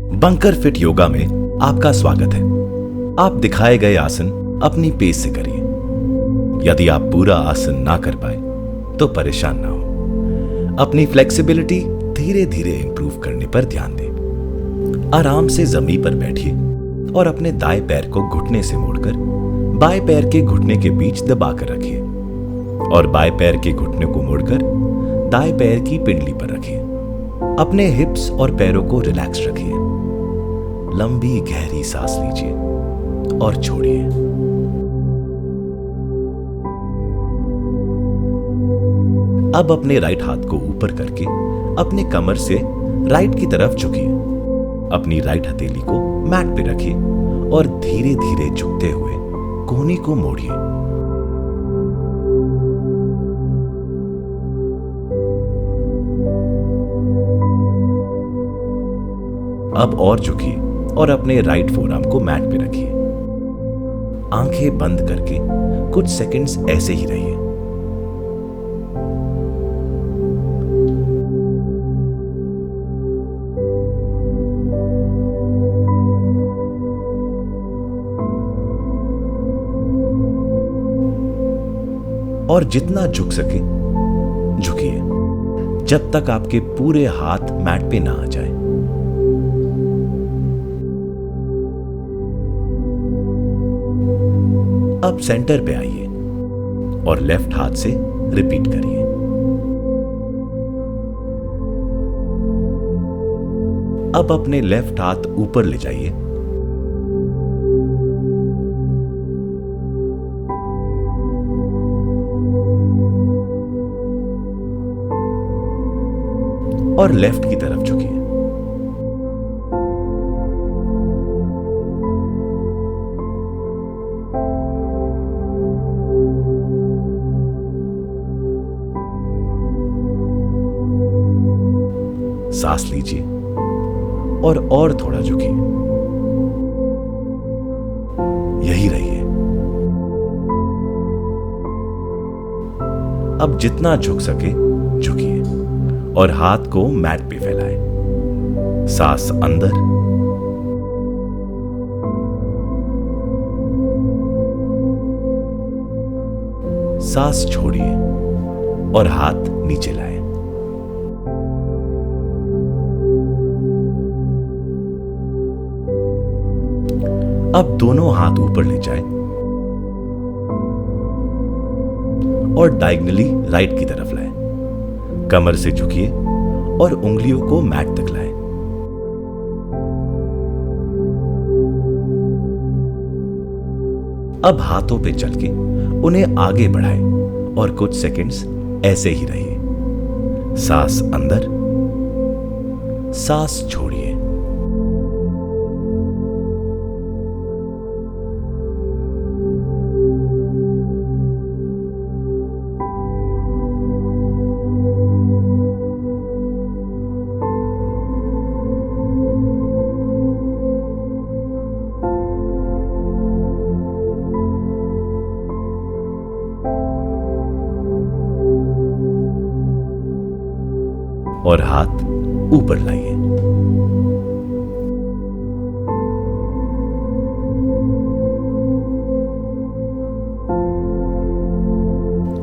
Bunker fit yoga में आपका स्वागत है। आप दिखाए गए आसन अपनी पेस से करिए। यदि आप पूरा आसन ना कर पाए तो परेशान ना हो। अपनी फ्लेक्सिबिलिटी धीरे धीरे इंप्रूव करने पर ध्यान दें। आराम से जमीन पर बैठिए और अपने दाएं पैर को घुटने से मोड़कर बाएं पैर के घुटने के बीच दबाकर रखिए और बाएं पैर के घुटने को मोड़कर दाएं पैर की पिंडली पर रखिए। अपने हिप्स और पैरों को रिलैक्स रखिए। लंबी गहरी सांस लीजिए और छोड़िए। अब अपने राइट हाथ को ऊपर करके अपने कमर से राइट की तरफ झुकिए। अपनी राइट हथेली को मैट पे रखिए और धीरे धीरे झुकते हुए कोहनी को मोड़िए। अब और झुकिए और अपने राइट फोरआर्म को मैट पे रखिए। आंखें बंद करके कुछ सेकंड्स ऐसे ही रहिए। और जितना झुक सके झुकिए जब तक आपके पूरे हाथ मैट पे ना आ जाए। अब सेंटर पे आइए और लेफ्ट हाथ से रिपीट करिए। अब अपने लेफ्ट हाथ ऊपर ले जाइए और लेफ्ट की तरफ झुकिए। सांस लीजिए और थोड़ा झुकिए। यही रहिए। अब जितना झुक सके झुकिए और हाथ को मैट पे फैलाएं। सांस अंदर सांस छोड़िए और हाथ नीचे लाएं। अब दोनों हाथ ऊपर ले जाएं और डायगनली राइट की तरफ लाएं। कमर से झुकिए और उंगलियों को मैट तक लाएं। अब हाथों पे चल के उन्हें आगे बढ़ाएं और कुछ सेकंड्स ऐसे ही रहिए। सांस अंदर सांस छोड़िए। और हाथ ऊपर लाइए।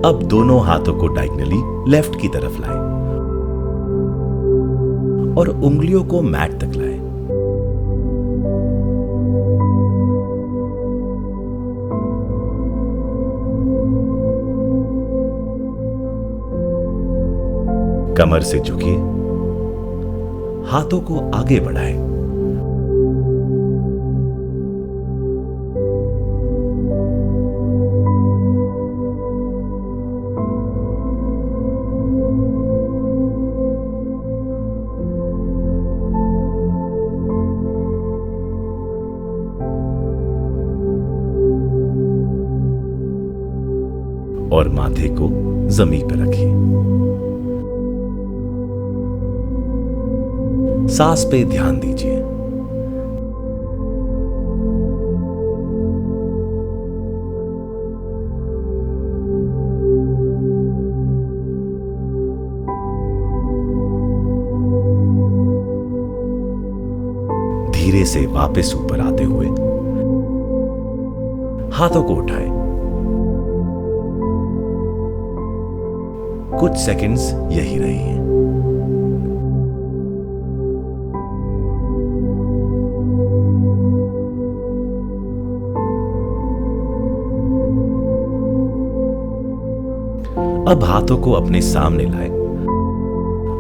अब दोनों हाथों को डायगनली लेफ्ट की तरफ लाएं और उंगलियों को मैट तक लाएं। कमर से झुकिए, हाथों को आगे बढ़ाएं। और माथे को जमीन पर रखिए। सांस पे ध्यान दीजिए। धीरे से वापस ऊपर आते हुए हाथों को उठाए। कुछ सेकंड्स यही रही हैं। अब हाथों को अपने सामने लाए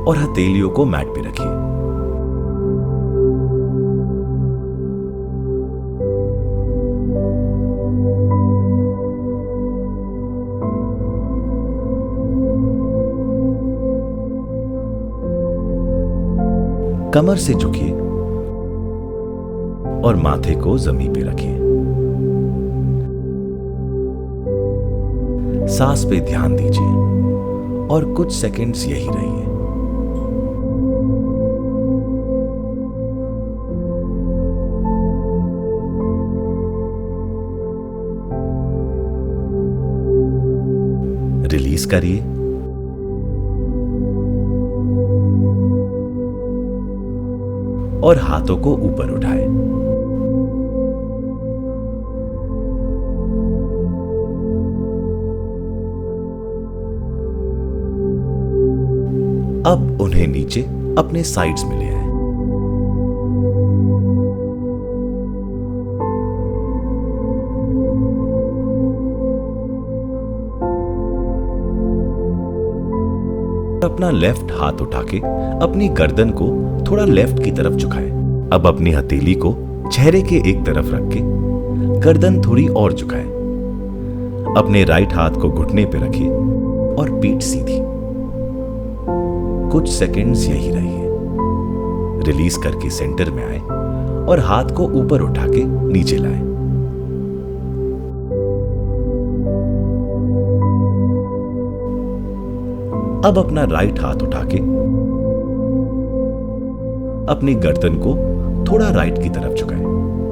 और हथेलियों को मैट पे रखिए। कमर से झुकिए और माथे को जमीन पे रखिए। सांस पे ध्यान दीजिए और कुछ सेकंड्स यही रहिए। रिलीज करिए। और हाथों को ऊपर उठाए। अब उन्हें नीचे अपने साइड्स में ले आए। अपना लेफ्ट हाथ उठा के अपनी गर्दन को थोड़ा लेफ्ट की तरफ झुकाए। अब अपनी हथेली को चेहरे के एक तरफ रख के गर्दन थोड़ी और झुकाए। अपने राइट हाथ को घुटने पे रखिए और पीठ सीधी। कुछ सेकंड्स यही रहिए। रिलीज करके सेंटर में आए और हाथ को ऊपर उठा के नीचे लाए। अब अपना राइट हाथ उठा के अपनी गर्दन को थोड़ा राइट की तरफ झुकाए।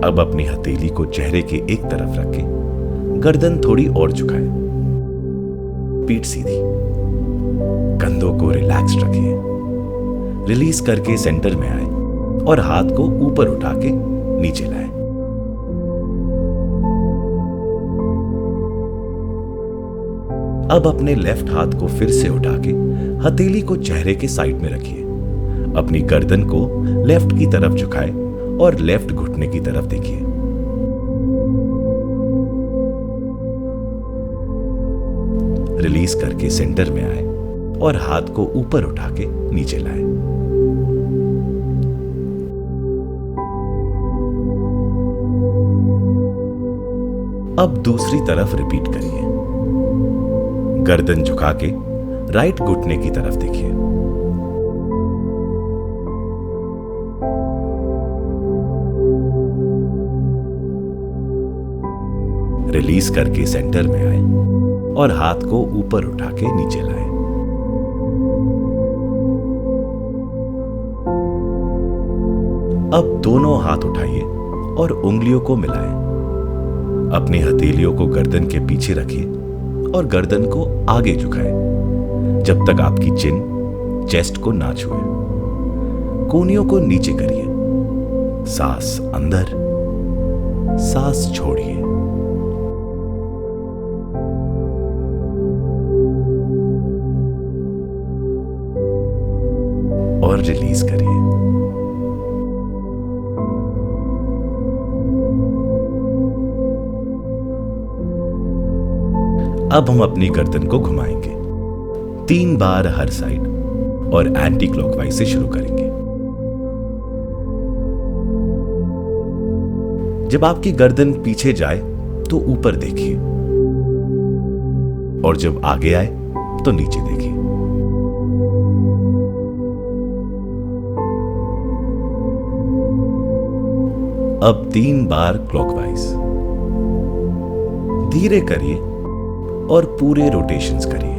अब अपनी हथेली को चेहरे के एक तरफ रख के गर्दन थोड़ी और झुकाए। पीठ सीधी। कंधों को रिलैक्स रखिए। रिलीज करके सेंटर में आए और हाथ को ऊपर उठा के नीचे लाए। अब अपने लेफ्ट हाथ को फिर से उठा के हथेली को चेहरे के साइड में रखिए। अपनी गर्दन को लेफ्ट की तरफ झुकाए और लेफ्ट घुटने की तरफ देखिए। रिलीज करके सेंटर में आए और हाथ को ऊपर उठा के नीचे लाए। अब दूसरी तरफ रिपीट करिए। गर्दन झुका के राइट घुटने की तरफ देखिए। रिलीज करके सेंटर में आए और हाथ को ऊपर उठा के नीचे लाए। अब दोनों हाथ उठाइए और उंगलियों को मिलाएं। अपनी हथेलियों को गर्दन के पीछे रखिए और गर्दन को आगे झुकाएं जब तक आपकी चिन चेस्ट को ना छुए। कोहनियों को नीचे करिए। सांस अंदर, सांस छोड़िए। और रिलीज करिए। अब हम अपनी गर्दन को घुमाएंगे 3 बार हर साइड और एंटी क्लॉकवाइज से शुरू करेंगे। जब आपकी गर्दन पीछे जाए तो ऊपर देखिए और जब आगे आए तो नीचे देखिए। अब 3 बार क्लॉकवाइज। धीरे करिए और पूरे रोटेशंस करिए।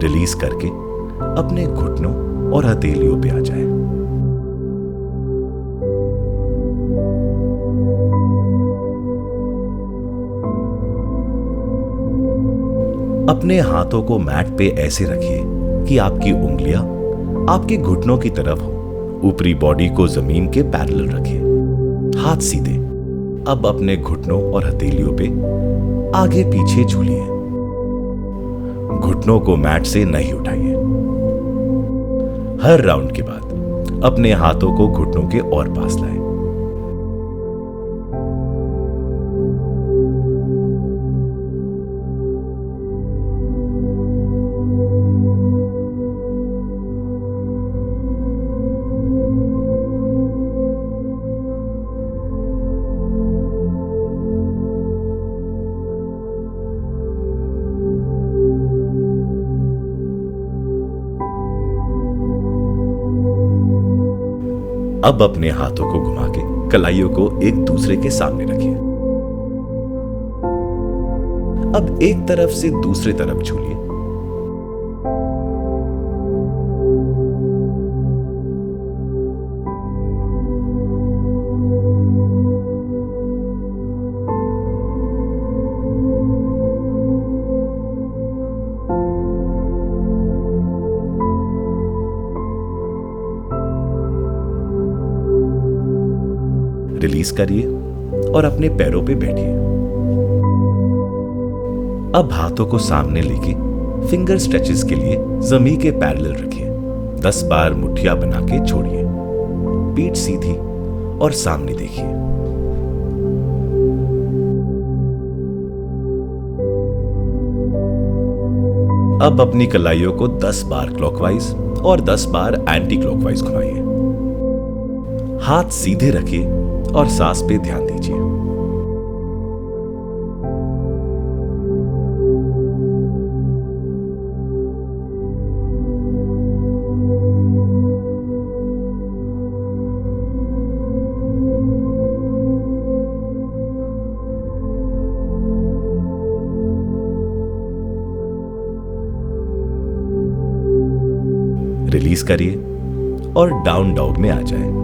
रिलीज करके अपने घुटनों और हथेलियों पे आ जाए। अपने हाथों को मैट पे ऐसे रखिए कि आपकी उंगलियां आपके घुटनों की तरफ हो। ऊपरी बॉडी को जमीन के पैरेलल रखिए, हाथ सीधे। अब अपने घुटनों और हथेलियों पे आगे पीछे झूलिए। घुटनों को मैट से नहीं उठाइए। हर राउंड के बाद अपने हाथों को घुटनों के और पास लाएं। अब अपने हाथों को घुमा के कलाइयों को एक दूसरे के सामने रखिए। अब एक तरफ से दूसरी तरफ झूलिए। रिलीज करिए और अपने पैरों पे बैठिए। अब हाथों को सामने लेके फिंगर स्ट्रेचेस के लिए जमीन के पैरेलल रखिए। 10 बार मुट्ठियां बना के छोड़िए। पीठ सीधी और सामने देखिए। अब अपनी कलाइयों को 10 बार क्लॉकवाइज और 10 बार एंटी क्लॉकवाइज घुमाइए। हाथ सीधे रखिए और सांस पे ध्यान दीजिए। रिलीज करिए और डाउन डॉग में आ जाएं।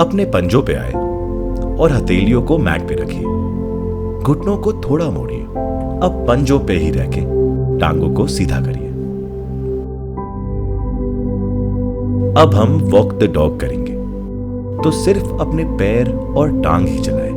अपने पंजों पे आए और हथेलियों को मैट पे रखिए। घुटनों को थोड़ा मोड़िए। अब पंजों पे ही रह के टांगों को सीधा करिए। अब हम वॉक द डॉग करेंगे, तो सिर्फ अपने पैर और टांग ही चलाएं।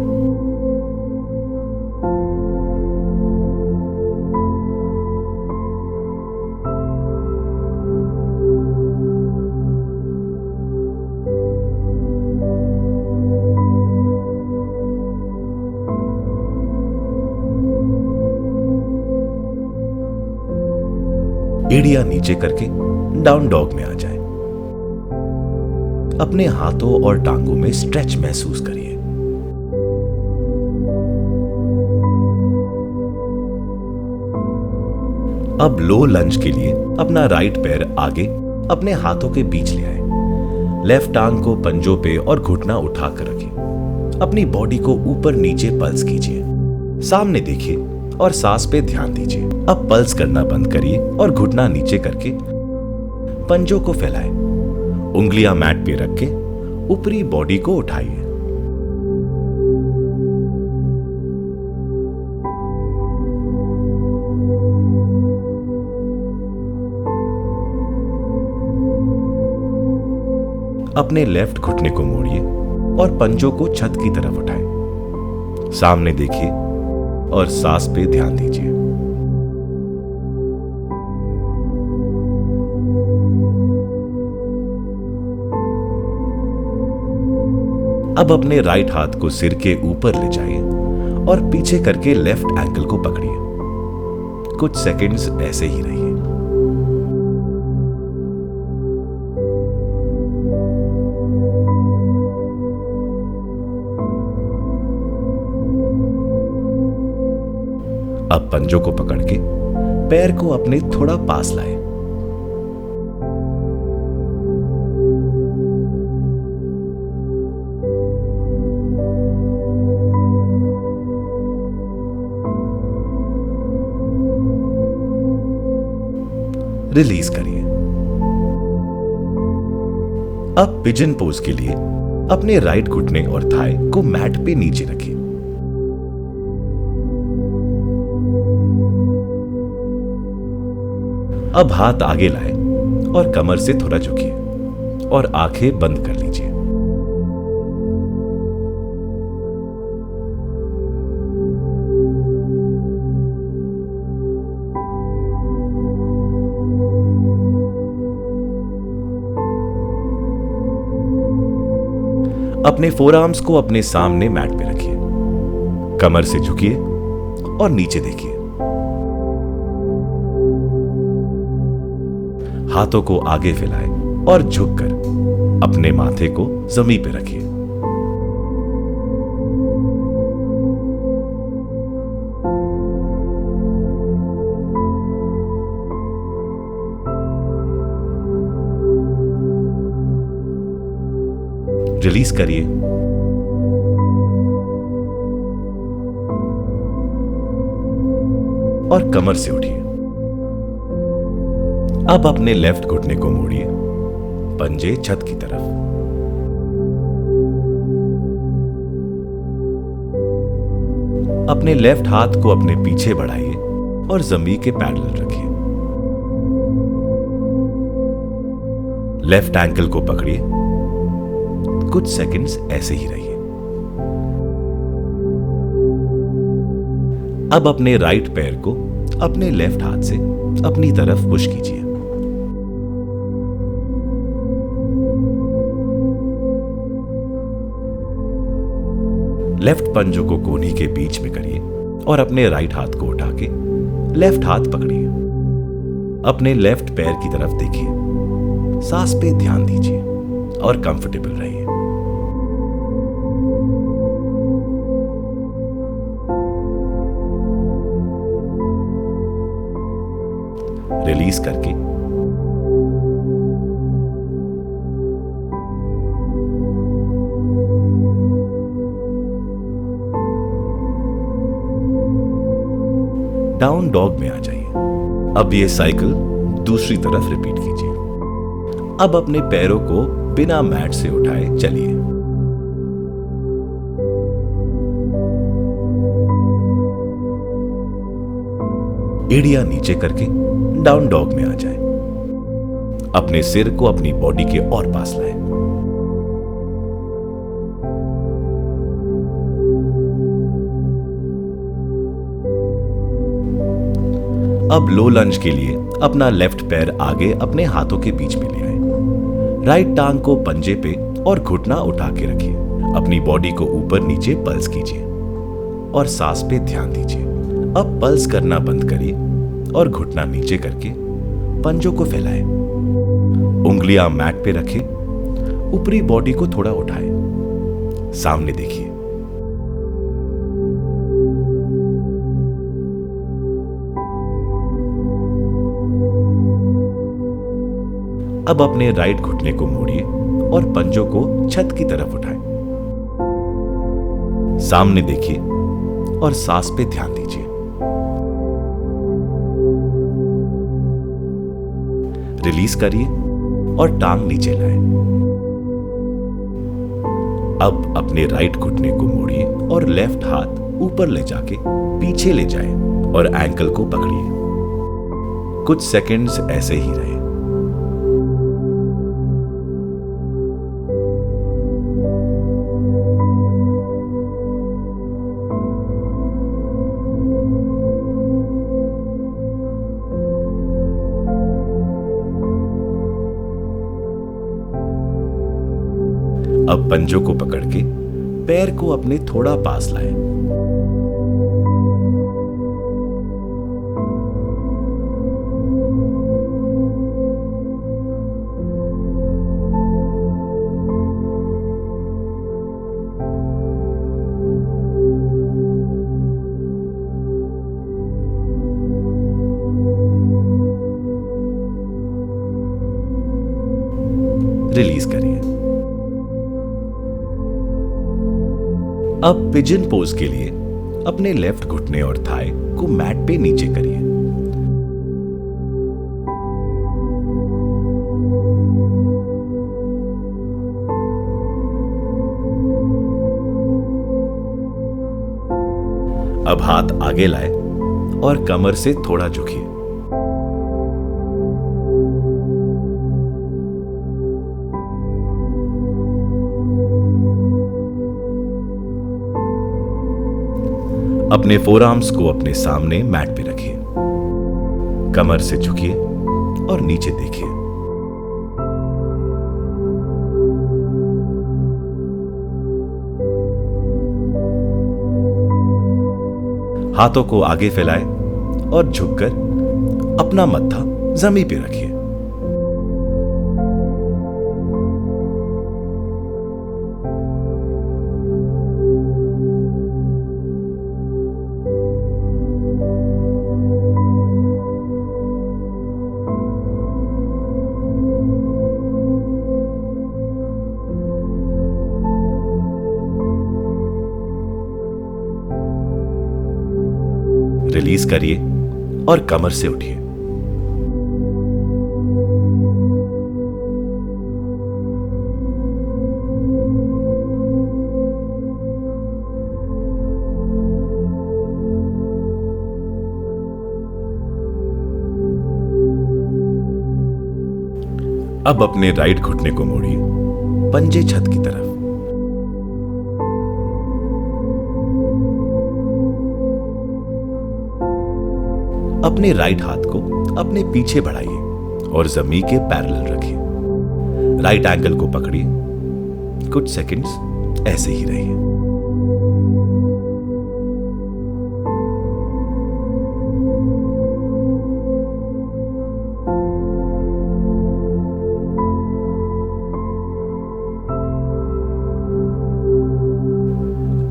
एड़ियां नीचे करके डाउन डॉग में आ जाएं। अपने हाथों और टांगों में स्ट्रेच महसूस करिए। अब लो लंज के लिए अपना राइट पैर आगे अपने हाथों के बीच ले आए। लेफ्ट टांग को पंजों पे और घुटना उठाकर रखें। अपनी बॉडी को ऊपर नीचे पल्स कीजिए। सामने देखिए और सांस पे ध्यान दीजिए। अब पल्स करना बंद करिए और घुटना नीचे करके पंजों को फैलाएं। उंगलियां मैट पे रख के ऊपरी बॉडी को उठाइए। अपने लेफ्ट घुटने को मोड़िए और पंजों को छत की तरफ उठाएं। सामने देखिए और सांस पे ध्यान दीजिए। अब अपने राइट हाथ को सिर के ऊपर ले जाइए और पीछे करके लेफ्ट एंकल को पकड़िए। कुछ सेकंड्स ऐसे ही रहिए। अब पंजों को पकड़ के पैर को अपने थोड़ा पास लाएं। रिलीज करिए। अब पिजन पोज के लिए अपने राइट घुटने और थाई को मैट पे नीचे रखिए। अब हाथ आगे लाएं और कमर से थोड़ा झुकिए और आंखें बंद कर लीजिए। अपने फोरआर्म्स को अपने सामने मैट पे रखिए, कमर से झुकिए और नीचे देखिए। हाथों को आगे फैलाएं और झुककर अपने माथे को जमीन पे रखिए। रिलीज करिए। और कमर से उठिए। अब अपने लेफ्ट घुटने को मोड़िए, पंजे छत की तरफ। अपने लेफ्ट हाथ को अपने पीछे बढ़ाइए और जमीन के पैरेलल रखिए। लेफ्ट एंकल को पकड़िए, कुछ सेकंड्स ऐसे ही रहिए। अब अपने राइट पैर को अपने लेफ्ट हाथ से अपनी तरफ पुश कीजिए। लेफ्ट पंजों को कोहनी के बीच में करिए और अपने राइट हाथ को उठा के लेफ्ट हाथ पकड़िए। अपने लेफ्ट पैर की तरफ देखिए, सांस पे ध्यान दीजिए और कंफर्टेबल रहिए। रिलीज करके डाउन डॉग में आ जाइए। अब ये साइकिल दूसरी तरफ रिपीट कीजिए। अब अपने पैरों को बिना मैट से उठाए चलिए। एड़ियां नीचे करके डाउन डॉग में आ जाए। अपने सिर को अपनी बॉडी के और पास लाएं। अब लो लंज के लिए अपना लेफ्ट पैर आगे अपने हाथों के बीच में ले आए। राइट टांग को पंजे पे और घुटना उठा के रखिए। अपनी बॉडी को ऊपर नीचे पल्स कीजिए और सांस पे ध्यान दीजिए। अब पल्स करना बंद करिए और घुटना नीचे करके पंजों को फैलाएं। उंगलियां मैट पे रखें, ऊपरी बॉडी को थोड़ा उठाएं, सामने देखिए। अब अपने राइट घुटने को मोड़िए और पंजों को छत की तरफ उठाएं, सामने देखिए और सांस पे ध्यान दीजिए। रिलीज करिए और टांग नीचे लाएं। अब अपने राइट घुटने को मोड़िए और लेफ्ट हाथ ऊपर ले जाके पीछे ले जाएं और एंकल को पकड़िए। कुछ सेकंड्स ऐसे ही रहे। अब पंजों को पकड़ के पैर को अपने थोड़ा पास लाएं। रिलीज करिए। अब पिजन पोज के लिए अपने लेफ्ट घुटने और थाई को मैट पे नीचे करिए। अब हाथ आगे लाए और कमर से थोड़ा झुकिए। अपने फोरआर्म्स को अपने सामने मैट पे रखिए। कमर से झुकिए और नीचे देखिए। हाथों को आगे फैलाएं और झुककर अपना मत्था जमीन पे रखिए। रिलीज करिए और कमर से उठिए। अब अपने राइट घुटने को मोड़िए, पंजे छत की तरफ। अपने राइट हाथ को अपने पीछे बढ़ाइए और जमीन के पैरेलल रखिए। राइट एंगल को पकड़िए। कुछ सेकंड्स ऐसे ही रहिए।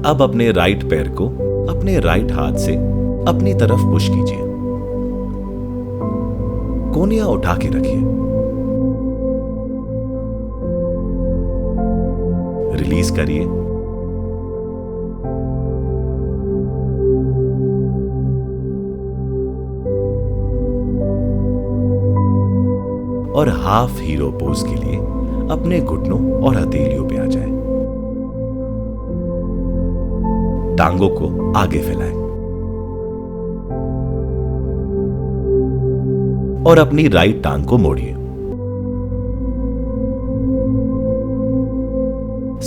अब अपने राइट पैर को अपने राइट हाथ से अपनी तरफ पुश कीजिए। कोहनियां उठा के रखिए। रिलीज करिए और हाफ हीरो पोज के लिए अपने घुटनों और हथेलियों पे आ जाएं। टांगों को आगे फैलाएं और अपनी राइट टांग को मोड़िए।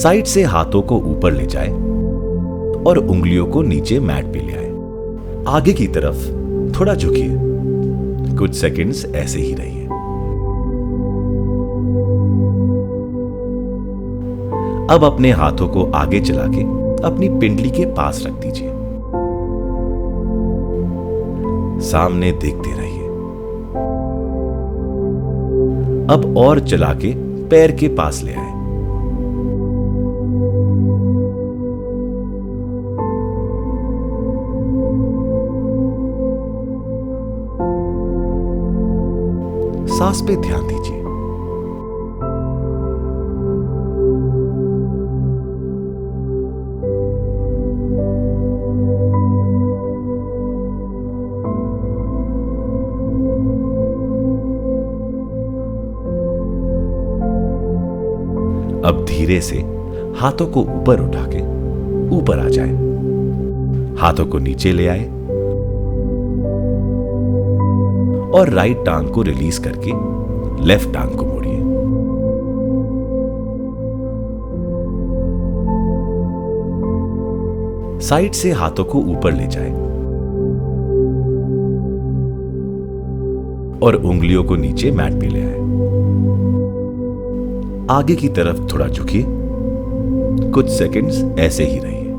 साइड से हाथों को ऊपर ले जाएं और उंगलियों को नीचे मैट पे ले आए। आगे की तरफ थोड़ा झुकिए। कुछ सेकंड्स ऐसे ही रहिए। अब अपने हाथों को आगे चला के अपनी पिंडली के पास रख दीजिए। सामने देखते रहिए। अब और चला के पैर के पास ले आए। सांस पे ध्यान दीजिए। अब धीरे से हाथों को ऊपर उठा के ऊपर आ जाए। हाथों को नीचे ले आए और राइट टांग को रिलीज करके लेफ्ट टांग को मोड़िए। साइड से हाथों को ऊपर ले जाए और उंगलियों को नीचे मैट पे ले आए। आगे की तरफ थोड़ा झुकिए। कुछ सेकंड्स ऐसे ही रहिए।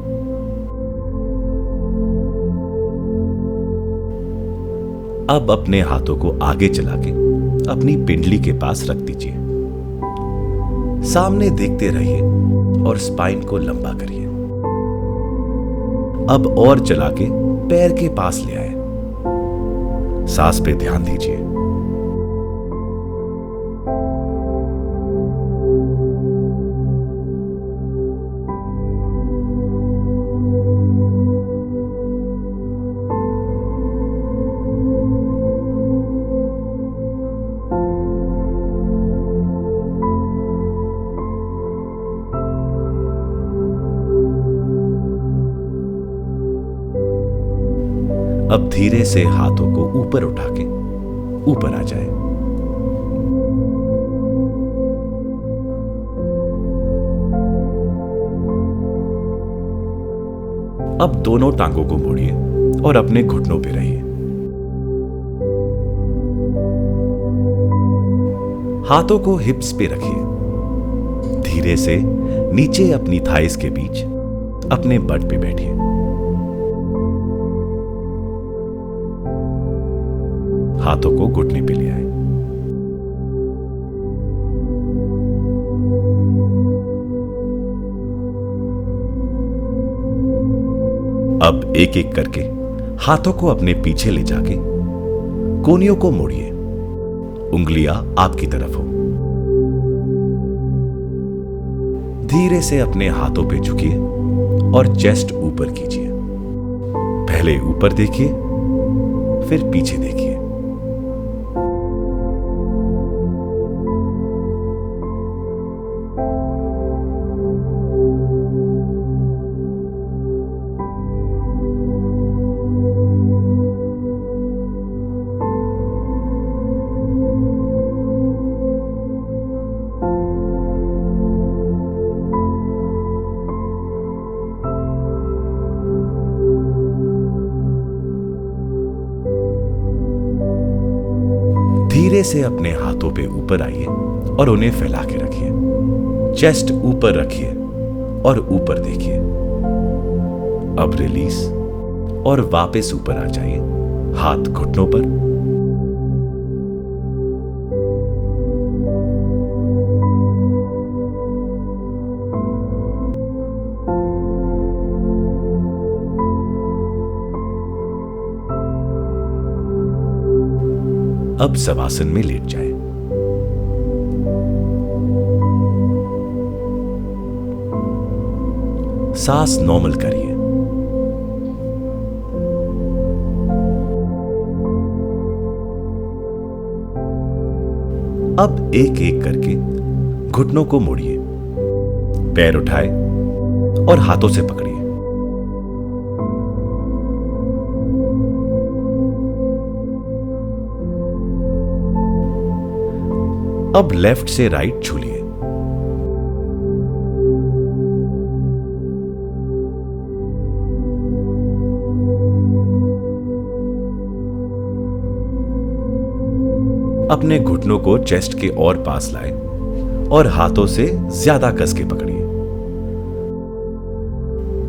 अब अपने हाथों को आगे चला के अपनी पिंडली के पास रख दीजिए। सामने देखते रहिए और स्पाइन को लंबा करिए। अब और चला के पैर के पास ले आए। सांस पे ध्यान दीजिए। अब धीरे से हाथों को ऊपर उठा के ऊपर आ जाए। अब दोनों टांगों को मोड़िए और अपने घुटनों पे रहिए। हाथों को हिप्स पे रखिए। धीरे से नीचे अपनी थाइस के बीच अपने बट पे बैठिए। हाथों को घुटने पे ले आए। अब एक एक करके हाथों को अपने पीछे ले जाके कोहनियों को मोड़िए। उंगलियां आपकी तरफ हो। धीरे से अपने हाथों पे झुकिए और चेस्ट ऊपर कीजिए। पहले ऊपर देखिए, फिर पीछे देखिए। धीरे से अपने हाथों पे ऊपर आइए और उन्हें फैला के रखिए। चेस्ट ऊपर रखिए और ऊपर देखिए। अब रिलीज और वापस ऊपर आ जाइए, हाथ घुटनों पर। अब शवासन में लेट जाए। सांस नॉर्मल करिए। अब एक एक करके घुटनों को मोड़िए। पैर उठाए और हाथों से पकड़िए। अब लेफ्ट से राइट झूलिए। अपने घुटनों को चेस्ट के और पास लाए और हाथों से ज्यादा कस के पकड़िए।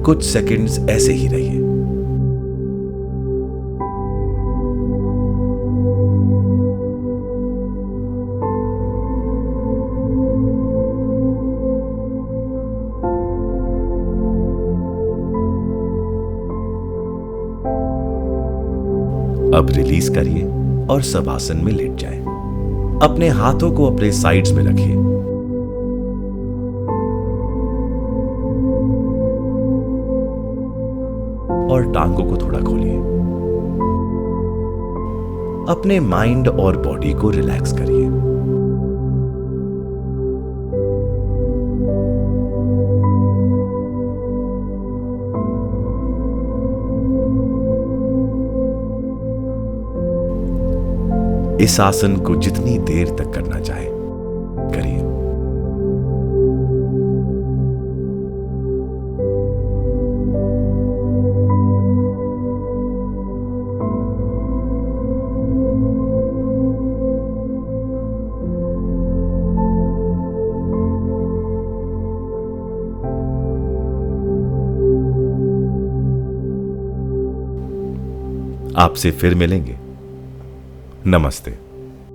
कुछ सेकंड्स ऐसे ही रहिए। अब रिलीज करिए और शवासन में लेट जाएं। अपने हाथों को अपने साइड्स में रखिए। और टांगों को थोड़ा खोलिए। अपने माइंड और बॉडी को रिलैक्स करिए। इस आसन को जितनी देर तक करना चाहे करिए। आपसे फिर मिलेंगे। नमस्ते।